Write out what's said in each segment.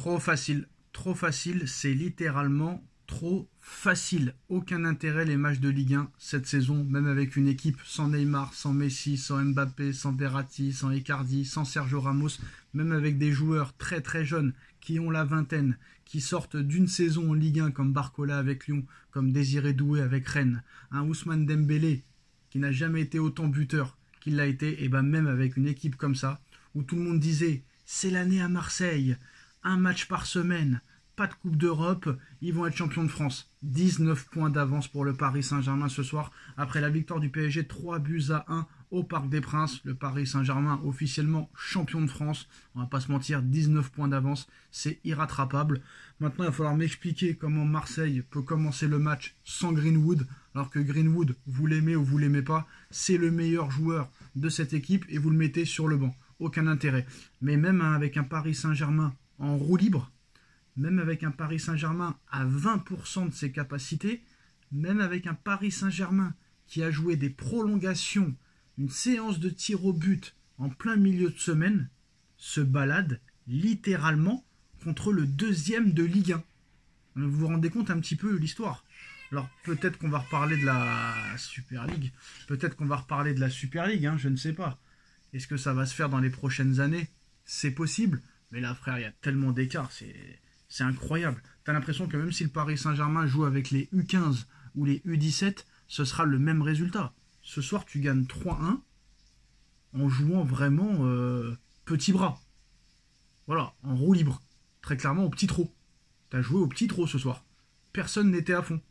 trop facile, c'est littéralement trop facile. Aucun intérêt les matchs de Ligue 1 cette saison, même avec une équipe sans Neymar, sans Messi, sans Mbappé, sans Verratti, sans Icardi, sans Sergio Ramos, même avec des joueurs très très jeunes qui ont la vingtaine, qui sortent d'une saison en Ligue 1 comme Barcola avec Lyon, comme Désiré Doué avec Rennes, un Ousmane Dembélé qui n'a jamais été autant buteur qu'il l'a été, et ben même avec une équipe comme ça, où tout le monde disait c'est l'année à Marseille, un match par semaine, pas de Coupe d'Europe, ils vont être champions de France. 19 points d'avance pour le Paris Saint-Germain ce soir, après la victoire du PSG 3-1 au Parc des Princes. Le Paris Saint-Germain officiellement champion de France, on va pas se mentir, 19 points d'avance, c'est irrattrapable. Maintenant il va falloir m'expliquer comment Marseille peut commencer le match sans Greenwood, alors que Greenwood, vous l'aimez ou vous l'aimez pas, c'est le meilleur joueur de cette équipe et vous le mettez sur le banc. Aucun intérêt. Mais même avec un Paris Saint-Germain en roue libre, même avec un Paris Saint-Germain à 20% de ses capacités, même avec un Paris Saint-Germain qui a joué des prolongations, une séance de tir au but en plein milieu de semaine, se balade littéralement contre le deuxième de Ligue 1. Vous vous rendez compte un petit peu l'histoire. Alors peut-être qu'on va reparler de la Super League, je ne sais pas. Est-ce que ça va se faire dans les prochaines années? C'est possible, mais là frère, il y a tellement d'écart, c'est incroyable. T'as l'impression que même si le Paris Saint-Germain joue avec les U15 ou les U17, ce sera le même résultat. Ce soir, tu gagnes 3-1 en jouant vraiment petit bras. Voilà, en roue libre. Très clairement au petit trot. T'as joué au petit trot ce soir. Personne n'était à fond.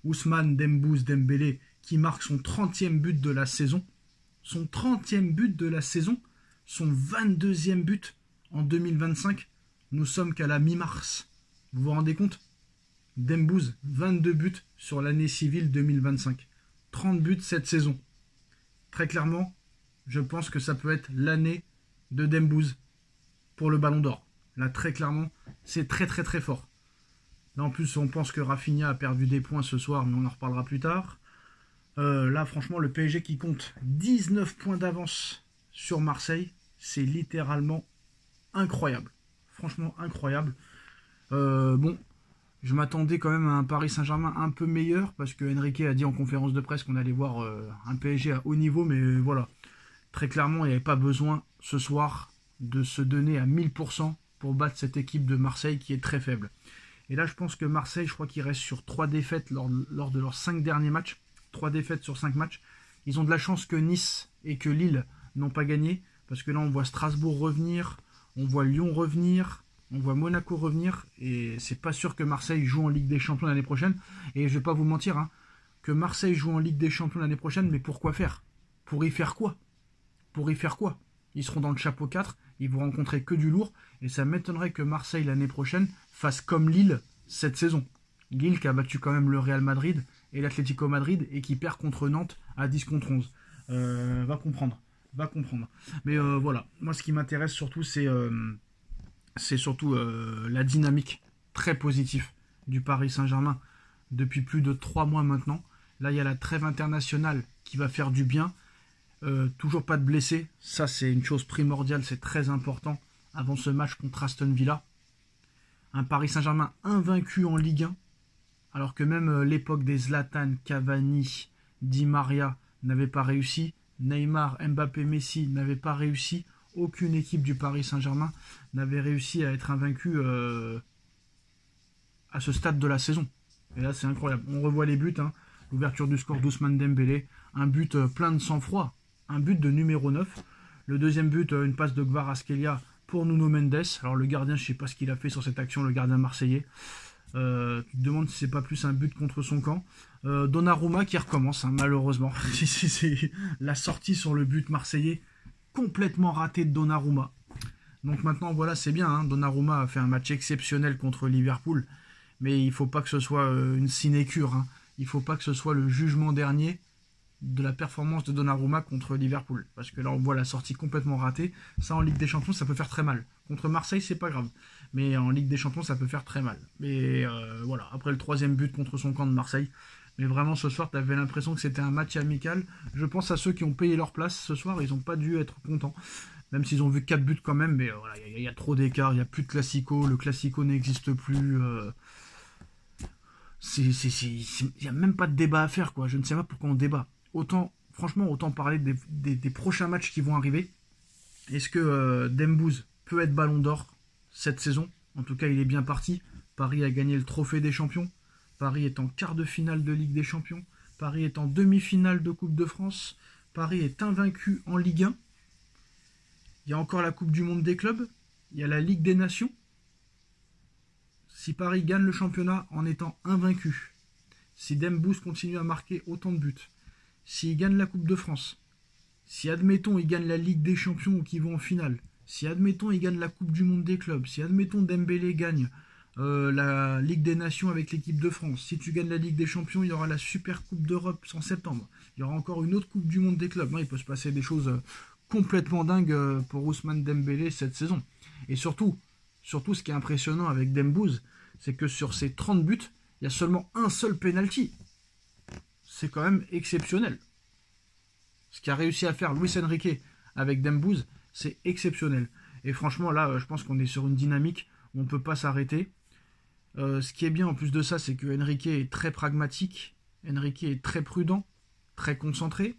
Ousmane Dembélé qui marque son 30e but de la saison. Son 30e but de la saison. Son 22e but en 2025. Nous sommes qu'à la mi-mars. Vous vous rendez compte? Dembouz, 22 buts sur l'année civile 2025. 30 buts cette saison. Très clairement, je pense que ça peut être l'année de Dembouz pour le Ballon d'Or. Là, très clairement, c'est très très très fort. Là, en plus, on pense que Rafinha a perdu des points ce soir, mais on en reparlera plus tard. Là, franchement, le PSG qui compte 19 points d'avance sur Marseille, c'est littéralement incroyable. Franchement incroyable. Bon, je m'attendais quand même à un Paris Saint-Germain un peu meilleur, parce que Enrique a dit en conférence de presse qu'on allait voir un PSG à haut niveau, mais voilà. Très clairement, il n'y avait pas besoin ce soir de se donner à 1000% pour battre cette équipe de Marseille qui est très faible. Et là, je pense que Marseille, je crois qu'ils restent sur 3 défaites lors de leurs 5 derniers matchs. 3 défaites sur 5 matchs. Ils ont de la chance que Nice et que Lille n'ont pas gagné, parce que là, on voit Strasbourg revenir, on voit Lyon revenir, on voit Monaco revenir, et c'est pas sûr que Marseille joue en Ligue des Champions l'année prochaine. Et je vais pas vous mentir, hein, que Marseille joue en Ligue des Champions l'année prochaine, mais pourquoi faire? Pour y faire quoi? Ils seront dans le chapeau 4, ils vont rencontrer que du lourd, et ça m'étonnerait que Marseille l'année prochaine fasse comme Lille cette saison. Lille qui a battu quand même le Real Madrid et l'Atlético Madrid, et qui perd contre Nantes à 10 contre 11. Va comprendre. Mais voilà, moi ce qui m'intéresse surtout, c'est surtout la dynamique très positive du Paris Saint-Germain depuis plus de 3 mois maintenant. Là, il y a la trêve internationale qui va faire du bien. Toujours pas de blessés, ça c'est une chose primordiale, c'est très important avant ce match contre Aston Villa. Un Paris Saint-Germain invaincu en Ligue 1, alors que même l'époque des Zlatan, Cavani, Di Maria n'avait pas réussi, Neymar, Mbappé, Messi n'avaient pas réussi, aucune équipe du Paris Saint-Germain n'avait réussi à être invaincue à ce stade de la saison. Et là c'est incroyable, on revoit les buts, hein. L'ouverture du score d'Ousmane Dembélé, un but plein de sang-froid, un but de numéro 9. Le deuxième but, une passe de Kvaratskhelia pour Nuno Mendes. Alors le gardien, je ne sais pas ce qu'il a fait sur cette action, le gardien marseillais. Tu te demandes si c'est pas plus un but contre son camp. Donnarumma qui recommence, hein, malheureusement. C'est la sortie sur le but marseillais, complètement ratée de Donnarumma. Donc maintenant, voilà, c'est bien, hein. Donnarumma a fait un match exceptionnel contre Liverpool, mais il ne faut pas que ce soit une sinécure, hein. Il ne faut pas que ce soit le jugement dernier de la performance de Donnarumma contre Liverpool. Parce que là, on voit la sortie complètement ratée. Ça, en Ligue des Champions, ça peut faire très mal. Contre Marseille, c'est pas grave. Mais en Ligue des Champions, ça peut faire très mal. Mais voilà, après le 3e but contre son camp de Marseille. Mais vraiment, ce soir, tu avais l'impression que c'était un match amical. Je pense à ceux qui ont payé leur place ce soir. Ils n'ont pas dû être contents. même s'ils ont vu 4 buts quand même, mais voilà, il y a trop d'écart, il n'y a plus de classico, le classico n'existe plus. Il n'y a même pas de débat à faire, quoi. Je ne sais pas pourquoi on débat. Franchement, autant parler des prochains matchs qui vont arriver. Est-ce que Dembouz peut être Ballon d'Or cette saison? En tout cas, il est bien parti. Paris a gagné le trophée des champions. Paris est en quart de finale de Ligue des Champions. Paris est en demi-finale de Coupe de France. Paris est invaincu en Ligue 1. Il y a encore la Coupe du Monde des clubs. Il y a la Ligue des Nations. Si Paris gagne le championnat en étant invaincu, si Dembouz continue à marquer autant de buts, s'il gagne la Coupe de France, si admettons il gagne la Ligue des Champions ou qu'il va en finale, si admettons il gagne la Coupe du Monde des clubs, si admettons Dembélé gagne la Ligue des Nations avec l'équipe de France, si tu gagnes la Ligue des Champions, il y aura la Super Coupe d'Europe en septembre, il y aura encore une autre Coupe du Monde des clubs. Il peut se passer des choses complètement dingues pour Ousmane Dembélé cette saison. Et surtout, ce qui est impressionnant avec Dembouz, c'est que sur ces 30 buts, il y a seulement un seul penalty. C'est quand même exceptionnel. Ce qu'a réussi à faire Luis Enrique avec Dembouz, c'est exceptionnel. Et franchement, là, je pense qu'on est sur une dynamique où on ne peut pas s'arrêter. Ce qui est bien en plus de ça, c'est que Enrique est très pragmatique, Enrique est très prudent, très concentré.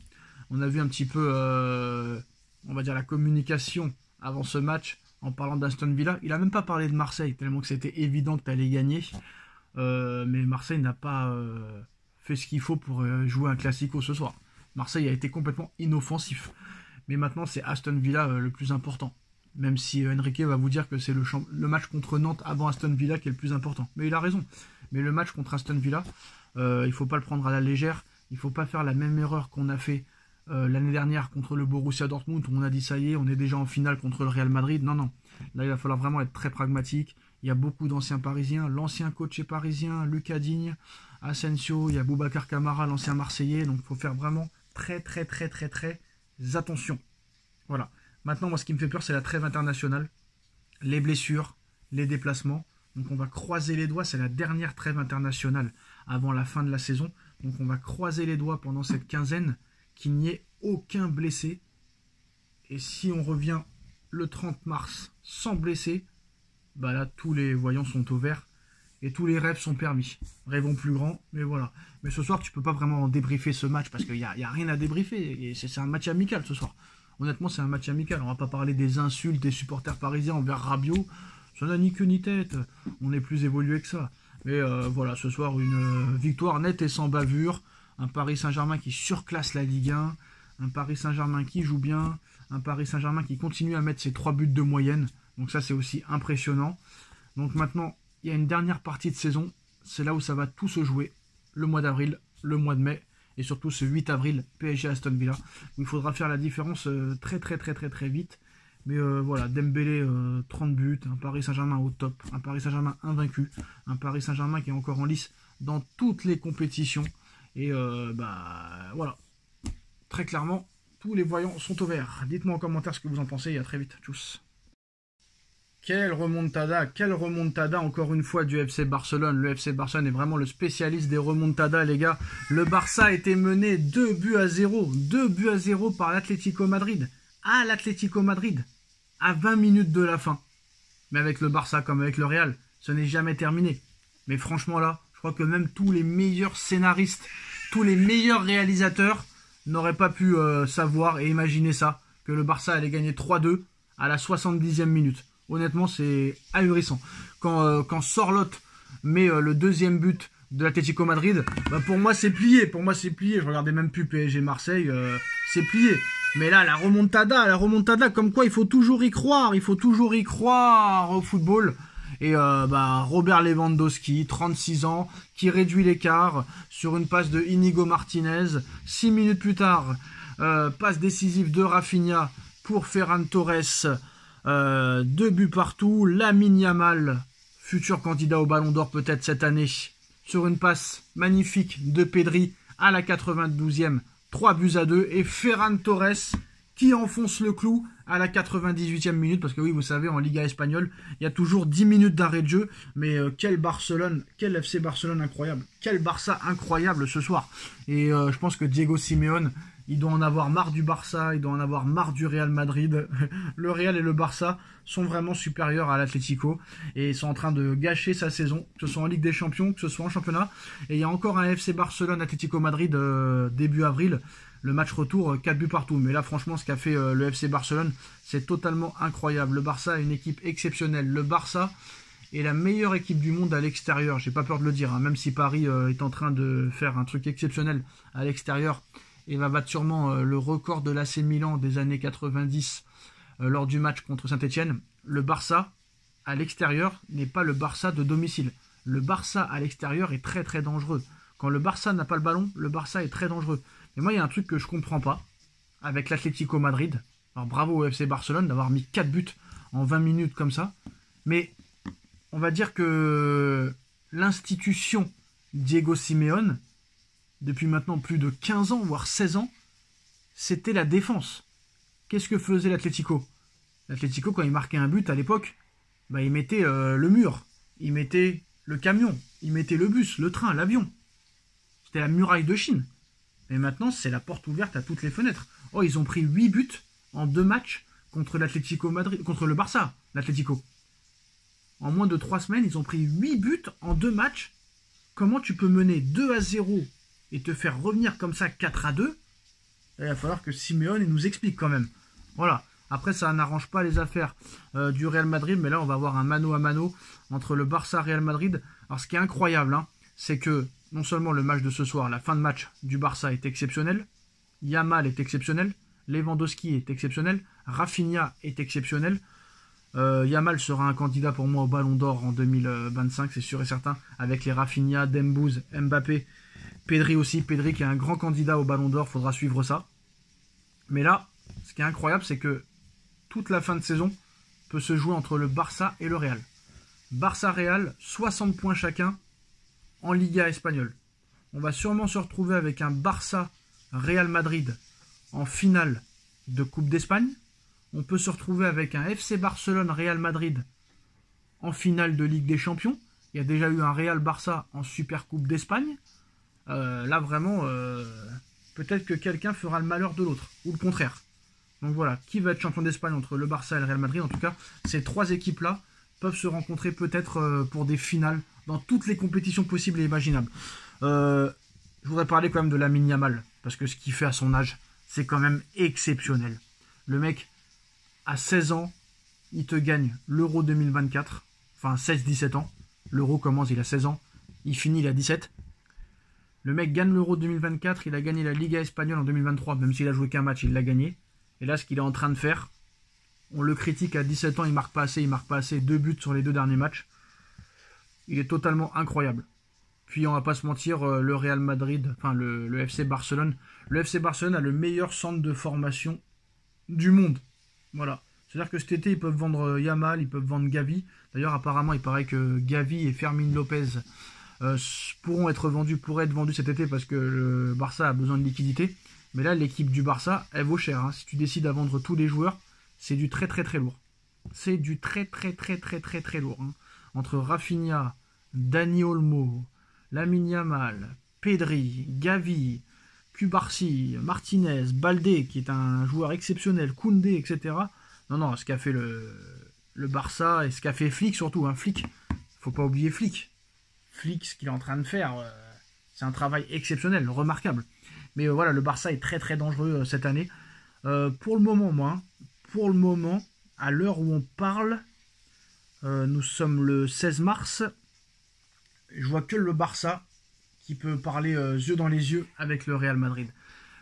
On a vu un petit peu, on va dire, la communication avant ce match en parlant d'Aston Villa. Il n'a même pas parlé de Marseille, tellement que c'était évident que tu allais gagner. Mais Marseille n'a pas fait ce qu'il faut pour jouer un classico ce soir. Marseille a été complètement inoffensif. Mais maintenant, c'est Aston Villa le plus important. Même si Enrique va vous dire que c'est le match contre Nantes avant Aston Villa qui est le plus important. Mais il a raison. Mais le match contre Aston Villa, il ne faut pas le prendre à la légère. Il ne faut pas faire la même erreur qu'on a fait l'année dernière contre le Borussia Dortmund, où on a dit ça y est, on est déjà en finale contre le Real Madrid. Non. Là, il va falloir vraiment être très pragmatique. Il y a beaucoup d'anciens Parisiens. L'ancien coach est parisien, Lucas Digne, Asensio, il y a Boubacar Kamara, l'ancien Marseillais. Donc, il faut faire vraiment très attention. Voilà. Maintenant, moi, ce qui me fait peur, c'est la trêve internationale, les blessures, les déplacements. Donc, on va croiser les doigts. C'est la dernière trêve internationale avant la fin de la saison. Donc, on va croiser les doigts pendant cette quinzaine qu'il n'y ait aucun blessé. Et si on revient le 30 mars sans blessé, bah là, tous les voyants sont au vert et tous les rêves sont permis. Rêvons plus grand, mais voilà. Mais ce soir, tu peux pas vraiment débriefer ce match parce qu'il n'y a rien à débriefer. Et c'est un match amical ce soir. Honnêtement, c'est un match amical. On va pas parler des insultes des supporters parisiens envers Rabiot. Ça n'a ni queue ni tête. On est plus évolué que ça. Mais voilà, ce soir, une victoire nette et sans bavure. Un Paris Saint-Germain qui surclasse la Ligue 1. Un Paris Saint-Germain qui joue bien. Un Paris Saint-Germain qui continue à mettre ses 3 buts de moyenne. Donc ça, c'est aussi impressionnant. Donc maintenant, il y a une dernière partie de saison. C'est là où ça va tout se jouer. Le mois d'avril, le mois de mai. Et surtout ce 8 avril, PSG Aston Villa. Où il faudra faire la différence très vite. Mais voilà, Dembélé, 30 buts. Un Paris Saint-Germain au top. Un Paris Saint-Germain invaincu. Un Paris Saint-Germain qui est encore en lice dans toutes les compétitions. Et voilà. Très clairement, tous les voyants sont au vert. Dites-moi en commentaire ce que vous en pensez et à très vite. Tchuss. Quelle remontada encore une fois du FC Barcelone. Le FC Barcelone est vraiment le spécialiste des remontadas, les gars. Le Barça a été mené 2 buts à 0. 2 buts à 0 par l'Atlético Madrid. À l'Atlético Madrid. À 20 minutes de la fin. Mais avec le Barça comme avec le Real, ce n'est jamais terminé. Mais franchement là, je crois que même tous les meilleurs scénaristes, tous les meilleurs réalisateurs n'auraient pas pu savoir et imaginer ça. Que le Barça allait gagner 3-2 à la 70e minute. Honnêtement, c'est ahurissant. Quand Sorloth met le deuxième but de l'Atlético Madrid, pour moi, c'est plié. Je regardais même plus PSG Marseille. C'est plié. Mais là, la remontada, comme quoi il faut toujours y croire. Il faut toujours y croire au football. Et Robert Lewandowski, 36 ans, qui réduit l'écart sur une passe de Inigo Martinez. 6 minutes plus tard, passe décisive de Rafinha pour Ferran Torres. 2 buts partout. Lamine Yamal, futur candidat au Ballon d'Or peut-être cette année, sur une passe magnifique de Pedri à la 92e, 3 buts à 2. Et Ferran Torres qui enfonce le clou à la 98e minute, parce que oui, vous savez, en Liga espagnole, il y a toujours 10 minutes d'arrêt de jeu, mais quel Barcelone, quel FC Barcelone incroyable, quel Barça incroyable ce soir. Et je pense que Diego Simeone Il doit en avoir marre du Barça, il doit en avoir marre du Real Madrid. Le Real et le Barça sont vraiment supérieurs à l'Atlético et ils sont en train de gâcher sa saison, que ce soit en Ligue des Champions, que ce soit en championnat. Et il y a encore un FC Barcelone-Atlético Madrid début avril. Le match retour, 4 buts partout. Mais là, franchement, ce qu'a fait le FC Barcelone, c'est totalement incroyable. Le Barça est une équipe exceptionnelle. Le Barça est la meilleure équipe du monde à l'extérieur. J'ai pas peur de le dire, hein. Même si Paris est en train de faire un truc exceptionnel à l'extérieur et va battre sûrement le record de l'AC Milan des années 90 lors du match contre Saint-Etienne. Le Barça, à l'extérieur, n'est pas le Barça de domicile. Le Barça à l'extérieur est très très dangereux. Quand le Barça n'a pas le ballon, le Barça est très dangereux. Et moi, il y a un truc que je comprends pas avec l'Atlético Madrid. Alors bravo au FC Barcelone d'avoir mis 4 buts en 20 minutes comme ça. Mais on va dire que l'institution Diego Simeone, depuis maintenant plus de 15 ans, voire 16 ans, c'était la défense. Qu'est-ce que faisait l'Atlético? L'Atlético, quand il marquait un but à l'époque, il mettait le mur, il mettait le camion, il mettait le bus, le train, l'avion. C'était la muraille de Chine. Mais maintenant, c'est la porte ouverte à toutes les fenêtres. Oh, ils ont pris 8 buts en 2 matchs contre l'Atlético Madrid, contre le Barça, l'Atlético. En moins de 3 semaines, ils ont pris 8 buts en 2 matchs. Comment tu peux mener 2-0 et te faire revenir comme ça 4-2? Il va falloir que Simeone nous explique quand même. Voilà. Après, ça n'arrange pas les affaires du Real Madrid, mais là, on va avoir un mano à mano entre le Barça et Real Madrid. Alors, ce qui est incroyable, hein, c'est que non seulement le match de ce soir, la fin de match du Barça est exceptionnelle, Yamal est exceptionnel, Lewandowski est exceptionnel, Rafinha est exceptionnel. Yamal sera un candidat pour moi au Ballon d'Or en 2025, c'est sûr et certain, avec les Rafinha, Dembouz, Mbappé, Pedri aussi. Pedri qui est un grand candidat au Ballon d'Or, faudra suivre ça. Mais là, ce qui est incroyable, c'est que toute la fin de saison peut se jouer entre le Barça et le Real. Barça-Real, 60 points chacun en Liga espagnole. On va sûrement se retrouver avec un Barça-Real Madrid en finale de Coupe d'Espagne. On peut se retrouver avec un FC Barcelone-Real Madrid en finale de Ligue des Champions. Il y a déjà eu un Real-Barça en Super Coupe d'Espagne. Là, vraiment, peut-être que quelqu'un fera le malheur de l'autre, ou le contraire. Donc voilà, qui va être champion d'Espagne entre le Barça et le Real Madrid? En tout cas, ces 3 équipes-là peuvent se rencontrer peut-être pour des finales dans toutes les compétitions possibles et imaginables. Je voudrais parler quand même de Lamine Yamal, parce que ce qu'il fait à son âge, c'est quand même exceptionnel. Le mec, à 16 ans, il te gagne l'Euro 2024, enfin 16-17 ans. L'Euro commence, il a 16 ans, il finit, il a 17. Le mec gagne l'Euro 2024, il a gagné la Liga espagnole en 2023, même s'il a joué qu'un match, il l'a gagné. Et là, ce qu'il est en train de faire, on le critique à 17 ans, il marque pas assez, 2 buts sur les 2 derniers matchs. Il est totalement incroyable. Puis on va pas se mentir, le Real Madrid, enfin le FC Barcelone. Le FC Barcelone a le meilleur centre de formation du monde. Voilà. C'est-à-dire que cet été, ils peuvent vendre Yamal, ils peuvent vendre Gavi. D'ailleurs, apparemment, il paraît que Gavi et Fermin Lopez pourraient être vendus cet été parce que le Barça a besoin de liquidité. Mais là, l'équipe du Barça, elle vaut cher. Hein. Si tu décides à vendre tous les joueurs, c'est du très très très lourd. C'est du très très très très très très lourd. Hein. Entre Rafinha, Dani Olmo, Lamine Yamal, Pedri, Gavi, Cubarsí, Martinez, Baldé, qui est un joueur exceptionnel, Koundé, etc. Non, ce qu'a fait le Barça et ce qu'a fait Flick surtout. Hein. Flick, faut pas oublier Flick. Flick, ce qu'il est en train de faire, c'est un travail exceptionnel, remarquable. Mais voilà, le Barça est très très dangereux cette année. Pour le moment, à l'heure où on parle, nous sommes le 16 mars. Je vois que le Barça qui peut parler yeux dans les yeux avec le Real Madrid.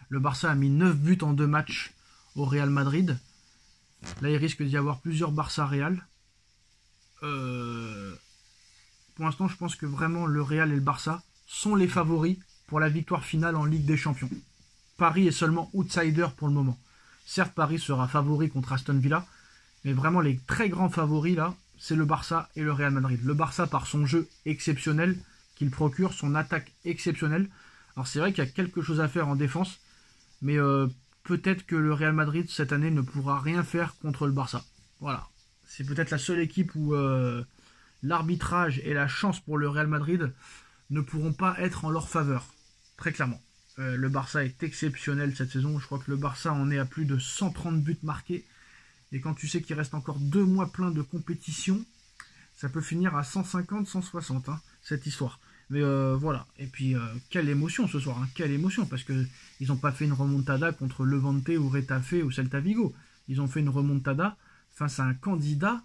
Le Barça a mis 9 buts en 2 matchs au Real Madrid. Là, il risque d'y avoir plusieurs Barça-Real. Pour l'instant, je pense que vraiment le Real et le Barça sont les favoris pour la victoire finale en Ligue des Champions. Paris est seulement outsider pour le moment. Certes, Paris sera favori contre Aston Villa, mais vraiment les très grands favoris là, c'est le Barça et le Real Madrid. Le Barça par son jeu exceptionnel qu'il procure, son attaque exceptionnelle. Alors c'est vrai qu'il y a quelque chose à faire en défense, mais peut-être que le Real Madrid cette année ne pourra rien faire contre le Barça. Voilà. C'est peut-être la seule équipe où l'arbitrage et la chance pour le Real Madrid ne pourront pas être en leur faveur. Très clairement. Le Barça est exceptionnel cette saison. Je crois que le Barça en est à plus de 130 buts marqués. Et quand tu sais qu'il reste encore 2 mois pleins de compétition, ça peut finir à 150, 160, hein, cette histoire. Mais voilà. Et puis, quelle émotion ce soir, hein, quelle émotion. Parce qu'ils n'ont pas fait une remontada contre Levante ou Retafe ou Celta Vigo. Ils ont fait une remontada face à un candidat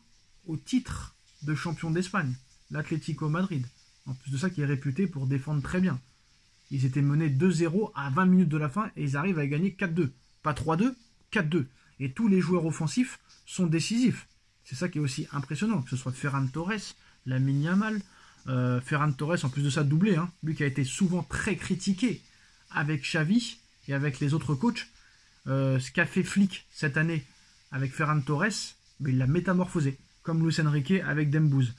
au titre de champion d'Espagne, l'Atlético Madrid. En plus de ça, qui est réputé pour défendre très bien. Ils étaient menés 2-0 à 20 minutes de la fin et ils arrivent à gagner 4-2. Pas 3-2, 4-2. Et tous les joueurs offensifs sont décisifs. C'est ça qui est aussi impressionnant, que ce soit Ferran Torres, Lamine Yamal, Ferran Torres en plus de ça doublé, hein, lui qui a été souvent très critiqué avec Xavi et avec les autres coachs. Ce qu'a fait Flick cette année avec Ferran Torres, mais il l'a métamorphosé, comme Luis Enrique avec Dembouz.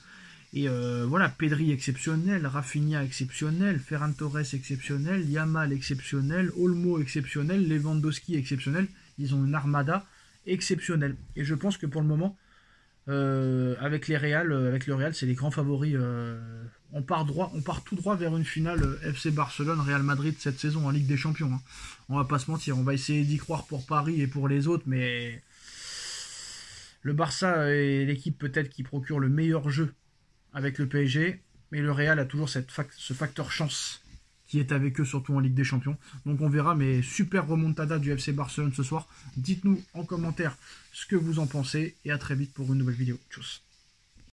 Et voilà, Pedri exceptionnel, Rafinha exceptionnel, Ferran Torres exceptionnel, Yamal exceptionnel, Olmo exceptionnel, Lewandowski exceptionnel. Ils ont une armada exceptionnelle. Et je pense que pour le moment, avec le Real, c'est les grands favoris. On part tout droit vers une finale FC Barcelone-Real Madrid cette saison en Ligue des Champions. Hein. On va pas se mentir, on va essayer d'y croire pour Paris et pour les autres, mais le Barça est l'équipe peut-être qui procure le meilleur jeu avec le PSG, mais le Real a toujours ce facteur chance qui est avec eux, surtout en Ligue des Champions. Donc on verra, mais super remontada du FC Barcelone ce soir. Dites-nous en commentaire ce que vous en pensez, et à très vite pour une nouvelle vidéo. Tchuss.